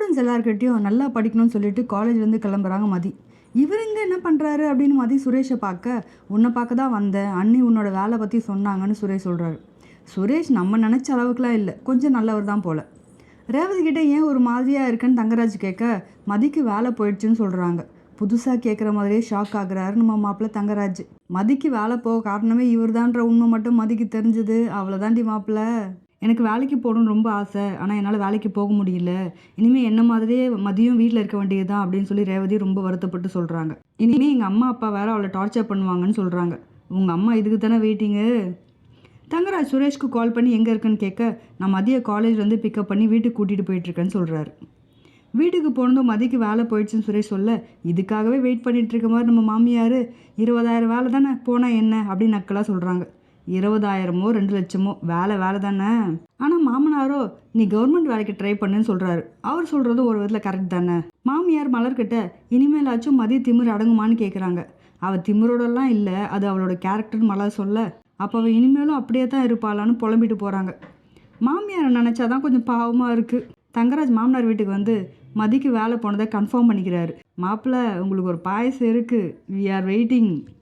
Students எல்லாருக்கிட்டையும் நல்லா படிக்கணும்னு சொல்லிட்டு காலேஜ்லேருந்து கிளம்புறாங்க மதி. இவருங்க என்ன பண்ணுறாரு அப்படின்னு மதி சுரேஷை பார்க்க, உன்னை பார்க்க தான் வந்தேன், அண்ணி உன்னோட வேலை பற்றி சொன்னாங்கன்னு சுரேஷ் சொல்கிறாரு. சுரேஷ் நம்ம நினச்ச அளவுக்குலாம் இல்லை, கொஞ்சம் நல்லவர் தான் போல். ரேவதி கிட்டே ஏன் ஒரு மாதிரியாக இருக்குன்னு தங்கராஜ் கேட்க, மதிக்கு வேலை போயிடுச்சுன்னு சொல்கிறாங்க. புதுசாக கேட்குற மாதிரியே ஷாக் ஆகுறாரு நம்ம மாப்பிள்ளை தங்கராஜ். மதிக்கு வேலை போக காரணமே இவர் தான்ற உண்மை மட்டும் மதிக்கு தெரிஞ்சுது. அவ்வளோதாண்டி மாப்பிள்ளை, எனக்கு வேலைக்கு போகணுன்னு ரொம்ப ஆசை, ஆனால் என்னால் வேலைக்கு போக முடியல, இனிமேல் என்ன மாதிரியே மதியம் வீட்டில் இருக்க வேண்டியது தான் அப்படின்னு சொல்லி ரேவதி ரொம்ப வருத்தப்பட்டு சொல்கிறாங்க. இனிமேல் எங்கள் அம்மா அப்பா வேறு அவளை டார்ச்சர் பண்ணுவாங்கன்னு சொல்கிறாங்க. உங்கள் அம்மா இதுக்கு தானே வெயிட்டிங்கு. தங்கராஜ் சுரேஷ்க்கு கால் பண்ணி எங்கே இருக்குன்னு கேட்க, நான் மதிய காலேஜ்லேருந்து பிக்கப் பண்ணி வீட்டுக்கு கூட்டிகிட்டு போயிட்டுருக்கேன்னு சொல்கிறாரு. வீட்டுக்கு போனதும் மதிக்கு வேலை போயிடுச்சுன்னு சுரேஷ் சொல்ல, இதுக்காகவே வெயிட் பண்ணிகிட்டு இருக்க மாதிரி நம்ம மாமியார் 20,000 வேலை தானே போனால் என்ன அப்படின்னு நக்கலாக சொல்கிறாங்க. 20,000மோ 2 லட்சமோ வேலை வேலை தானே. ஆனால் மாமனாரோ நீ கவர்மெண்ட் வேலைக்கு ட்ரை பண்ணுன்னு சொல்கிறாரு. அவர் சொல்கிறதும் ஒரு விதத்தில் கரெக்ட் தானே. மாமியார் மலர்கிட்ட இனிமேலாச்சும் மதி திமிர் அடங்குமான்னு கேட்குறாங்க. அவள் திமிரோடலாம் இல்லை, அது அவளோட கேரக்டர்னு மலர் சொல்ல, அப்போ அவள் இனிமேலும் அப்படியே தான் இருப்பாளான்னு புலம்பிட்டு போகிறாங்க. மாமியாரை நினச்சாதான் கொஞ்சம் பாவமாக இருக்குது. தங்கராஜ் மாமனார் வீட்டுக்கு வந்து மதிக்கு வேலை போனதை கன்ஃபார்ம் பண்ணிக்கிறாரு. மாப்பிள்ளை உங்களுக்கு ஒரு பாயசம் இருக்குது, வி ஆர் வெயிட்டிங்.